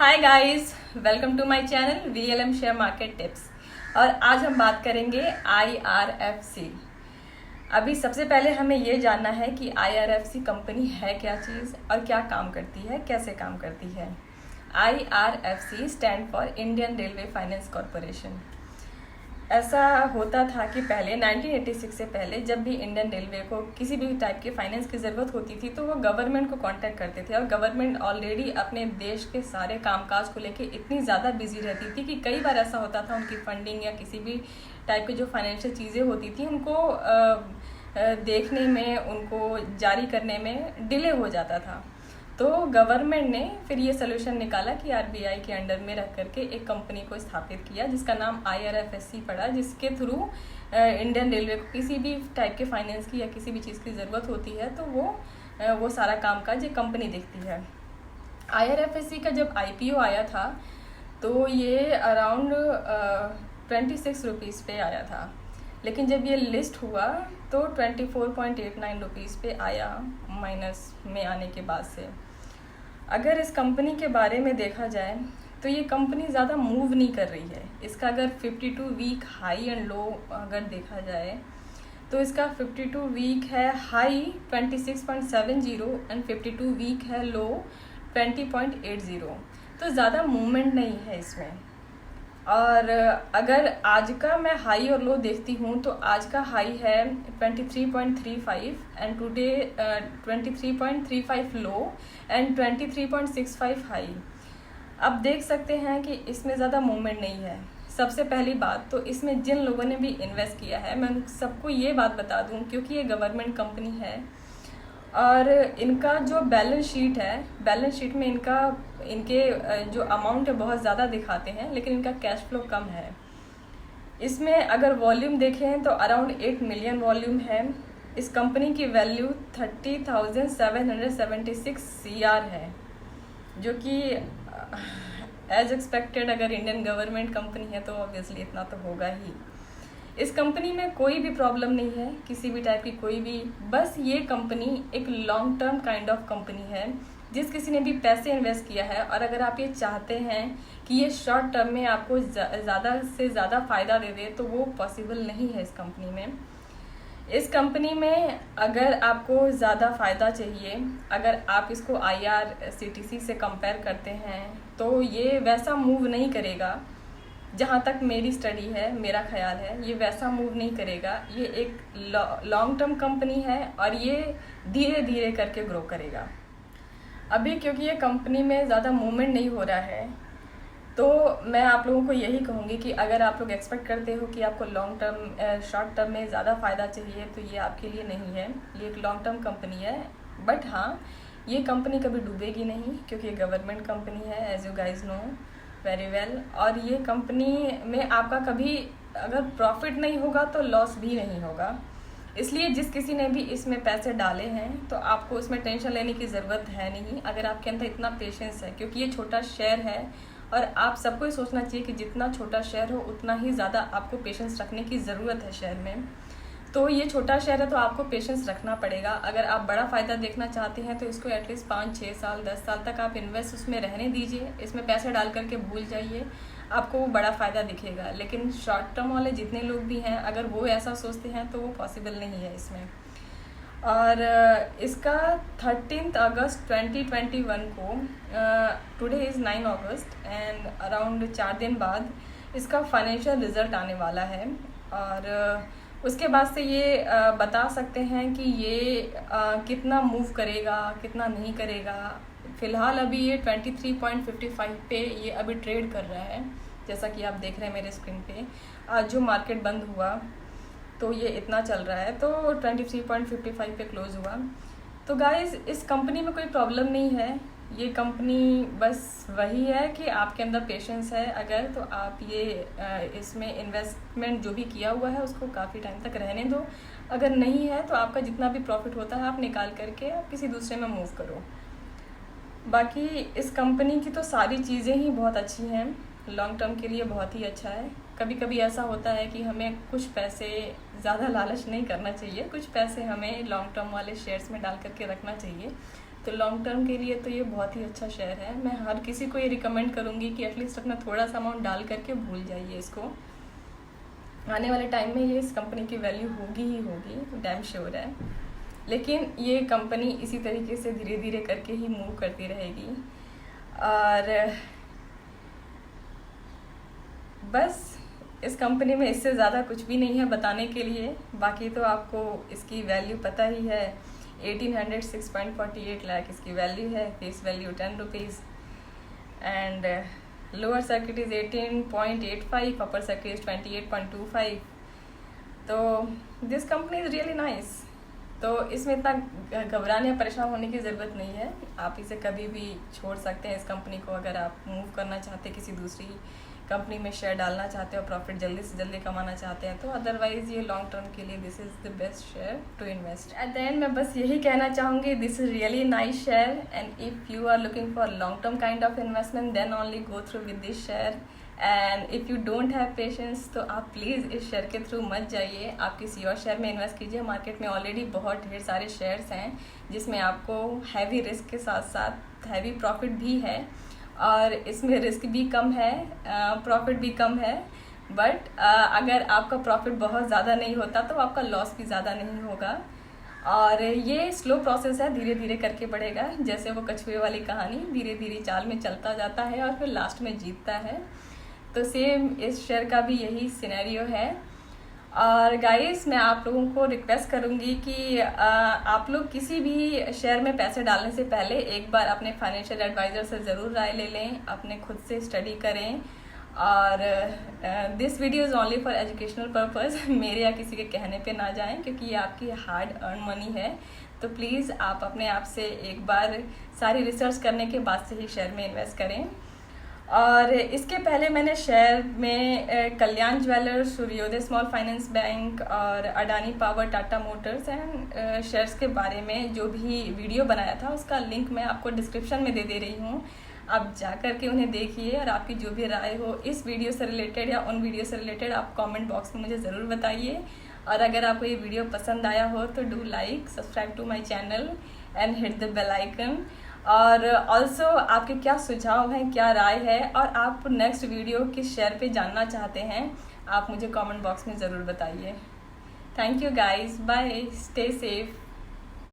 Hi guys, welcome to my channel VLM share market tips. और आज हम बात करेंगे IRFC। अभी सबसे पहले हमें ये जानना है कि IRFC कंपनी है क्या चीज़ और क्या काम करती है, कैसे काम करती है। IRFC stand for Indian railway finance corporation. ऐसा होता था कि पहले 1986 से पहले जब भी इंडियन रेलवे को किसी भी टाइप के फाइनेंस की ज़रूरत होती थी तो वो गवर्नमेंट को कांटेक्ट करते थे। और गवर्नमेंट ऑलरेडी अपने देश के सारे कामकाज को लेके इतनी ज़्यादा बिजी रहती थी कि कई बार ऐसा होता था उनकी फंडिंग या किसी भी टाइप की जो फाइनेंशियल चीज़ें होती थी उनको देखने में, उनको जारी करने में डिले हो जाता था। तो गवर्नमेंट ने फिर ये सोल्यूशन निकाला कि RBI के अंडर में रख करके एक कंपनी को स्थापित किया जिसका नाम IRFC पड़ा, जिसके थ्रू इंडियन रेलवे को किसी भी टाइप के फाइनेंस की या किसी भी चीज़ की ज़रूरत होती है तो वो सारा काम काज ये कंपनी देखती है। IRFC का जब IPO आया था तो ये अराउंड 26 रुपीज़ पे आया था, लेकिन जब ये लिस्ट हुआ तो 24.89 रुपीज़ पे आया, माइनस में आने के बाद से। अगर इस कंपनी के बारे में देखा जाए तो ये कंपनी ज़्यादा मूव नहीं कर रही है। इसका अगर 52 वीक हाई एंड लो अगर देखा जाए तो इसका 52 वीक है हाई 26.70 एंड 52 वीक है लो 20.80, तो ज़्यादा मूवमेंट नहीं है इसमें। और अगर आज का मैं हाई और लो देखती हूँ तो आज का हाई है 23.35 and today 23.35 low and 23.65 high. अब देख सकते हैं कि इसमें ज़्यादा मूवमेंट नहीं है। सबसे पहली बात तो इसमें जिन लोगों ने भी इन्वेस्ट किया है, मैं सबको ये बात बता दूँ क्योंकि ये गवर्नमेंट कंपनी है और इनका जो बैलेंस शीट है, बैलेंस शीट में इनके जो अमाउंट है बहुत ज़्यादा दिखाते हैं, लेकिन इनका कैश फ्लो कम है। इसमें अगर वॉल्यूम देखें तो अराउंड 8 मिलियन वॉल्यूम है। इस कंपनी की वैल्यू 30,776 CR है, जो कि एज एक्सपेक्टेड अगर इंडियन गवर्नमेंट कंपनी है तो ऑब्वियसली इतना तो होगा ही। इस कंपनी में कोई भी प्रॉब्लम नहीं है, किसी भी टाइप की कोई भी, बस ये कंपनी एक long term kind of company है। जिस किसी ने भी पैसे इन्वेस्ट किया है और अगर आप ये चाहते हैं कि ये शॉर्ट टर्म में आपको ज़्यादा से ज़्यादा फ़ायदा दे दे तो वो पॉसिबल नहीं है इस कंपनी में। इस कंपनी में अगर आपको ज़्यादा फ़ायदा चाहिए, अगर आप इसको IRCTC से कंपेयर करते हैं तो ये वैसा मूव नहीं करेगा। जहाँ तक मेरी स्टडी है, मेरा ख्याल है, ये वैसा मूव नहीं करेगा। ये एक लॉन्ग टर्म कंपनी है और ये धीरे धीरे करके ग्रो करेगा। अभी क्योंकि ये कंपनी में ज़्यादा मूवमेंट नहीं हो रहा है तो मैं आप लोगों को यही कहूँगी कि अगर आप लोग एक्सपेक्ट करते हो कि आपको लॉन्ग टर्म शॉर्ट टर्म में ज़्यादा फ़ायदा चाहिए तो ये आपके लिए नहीं है। ये एक लॉन्ग टर्म कंपनी है, बट हाँ, ये कंपनी कभी डूबेगी नहीं क्योंकि ये गवर्नमेंट कंपनी है, as you guys know very well. और ये कंपनी में आपका कभी अगर प्रॉफिट नहीं होगा तो लॉस भी नहीं होगा। इसलिए जिस किसी ने भी इसमें पैसे डाले हैं तो आपको उसमें टेंशन लेने की ज़रूरत है नहीं, अगर आपके अंदर इतना पेशेंस है, क्योंकि ये छोटा शेयर है और आप सबको ही सोचना चाहिए कि जितना छोटा शेयर हो उतना ही ज़्यादा आपको पेशेंस रखने की ज़रूरत है शेयर में। तो ये छोटा शेयर है तो आपको पेशेंस रखना पड़ेगा। अगर आप बड़ा फ़ायदा देखना चाहते हैं तो इसको एटलीस्ट 5-6 साल 10 साल तक आप इन्वेस्ट उसमें रहने दीजिए, इसमें पैसे डाल करके भूल जाइए, आपको वो बड़ा फ़ायदा दिखेगा। लेकिन शॉर्ट टर्म वाले जितने लोग भी हैं अगर वो ऐसा सोचते हैं तो वो पॉसिबल नहीं है इसमें। और इसका 13 अगस्त 2021 को, today is 9 August and around 4 दिन बाद इसका फाइनेंशियल रिजल्ट आने वाला है। और उसके बाद से ये बता सकते हैं कि ये कितना मूव करेगा, कितना नहीं करेगा। फ़िलहाल अभी ये 23.55 पे ये अभी ट्रेड कर रहा है, जैसा कि आप देख रहे हैं मेरे स्क्रीन पे। आज जो मार्केट बंद हुआ तो ये इतना चल रहा है, तो 23.55 पे क्लोज़ हुआ। तो गाइज़, इस कंपनी में कोई प्रॉब्लम नहीं है। ये कंपनी बस वही है कि आपके अंदर पेशेंस है अगर, तो आप ये इसमें इन्वेस्टमेंट जो भी किया हुआ है उसको काफ़ी टाइम तक रहने दो। अगर नहीं है तो आपका जितना भी प्रॉफिट होता है आप निकाल करके आप किसी दूसरे में मूव करो। बाकी इस कंपनी की तो सारी चीज़ें ही बहुत अच्छी हैं, लॉन्ग टर्म के लिए बहुत ही अच्छा है। कभी कभी ऐसा होता है कि हमें कुछ पैसे ज़्यादा लालच नहीं करना चाहिए, कुछ पैसे हमें लॉन्ग टर्म वाले शेयर्स में डाल करके रखना चाहिए तो लॉन्ग टर्म के लिए तो ये बहुत ही अच्छा शेयर है। मैं हर किसी को ये रिकमेंड करूँगी कि एटलीस्ट अपना थोड़ा सा अमाउंट डाल करके भूल जाइए इसको। आने वाले टाइम में ये इस कंपनी की वैल्यू होगी ही होगी, डैम श्योर है। लेकिन ये कंपनी इसी तरीके से धीरे धीरे करके ही मूव करती रहेगी। और बस इस कंपनी में इससे ज़्यादा कुछ भी नहीं है बताने के लिए। बाकी तो आपको इसकी वैल्यू पता ही है, 1806.48 लाख इसकी वैल्यू है, face value 10 rupees and lower circuit is 18.85, upper circuit is 28.25। तो this company is really nice. तो इसमें इतना घबराने या परेशान होने की ज़रूरत नहीं है। आप इसे कभी भी छोड़ सकते हैं इस कंपनी को, अगर आप मूव करना चाहते हैं किसी दूसरी कंपनी में शेयर डालना चाहते हो, प्रॉफिट जल्दी से जल्दी कमाना चाहते हैं तो। अदरवाइज ये लॉन्ग टर्म के लिए this is the best share to invest. At the end मैं बस यही कहना चाहूँगी, this is really nice share and if you are looking for long term kind of investment then only go through with this share. And if you don't have patience तो आप please इस share के through मत जाइए, आप किसी और share में इन्वेस्ट कीजिए। मार्केट में ऑलरेडी बहुत ढेर सारे शेयर्स हैं जिसमें आपको हैवी रिस्क के साथ साथ हैवी प्रॉफिट भी है, और इसमें रिस्क भी कम है, प्रॉफिट भी कम है। बट अगर आपका प्रॉफिट बहुत ज़्यादा नहीं होता तो आपका लॉस भी ज़्यादा नहीं होगा। और ये स्लो प्रोसेस है, धीरे धीरे करके बढ़ेगा, जैसे वो कछुए वाली कहानी, धीरे धीरे चाल में चलता जाता है और फिर लास्ट में जीतता है। तो सेम इस शेयर का भी यही सिनेरियो है। और गाइस मैं आप लोगों को रिक्वेस्ट करूंगी कि आप लोग किसी भी शेयर में पैसे डालने से पहले एक बार अपने फाइनेंशियल एडवाइज़र से ज़रूर राय ले लें, अपने खुद से स्टडी करें। और this video is only for educational purpose, मेरे या किसी के कहने पे ना जाएं, क्योंकि ये आपकी हार्ड अर्न मनी है। तो प्लीज़ आप अपने आप से एक बार सारी रिसर्च करने के बाद से ही शेयर में इन्वेस्ट करें। और इसके पहले मैंने शेयर में कल्याण ज्वेलर्स, सूर्योदय स्मॉल फाइनेंस बैंक और Adani power, Tata Motors and shares के बारे में जो भी वीडियो बनाया था उसका लिंक मैं आपको डिस्क्रिप्शन में दे रही हूँ। आप जा कर के उन्हें देखिए और आपकी जो भी राय हो इस वीडियो से रिलेटेड या उन वीडियो से रिलेटेड आप कमेंट बॉक्स में मुझे ज़रूर बताइए। और अगर आपको ये वीडियो पसंद आया हो तो do like, subscribe to my channel and hit the bell icon. और ऑल्सो आपके क्या सुझाव हैं, क्या राय है, और आप नेक्स्ट वीडियो किस शेयर पे जानना चाहते हैं, आप मुझे कमेंट बॉक्स में ज़रूर बताइए। Thank you guys, bye, stay safe.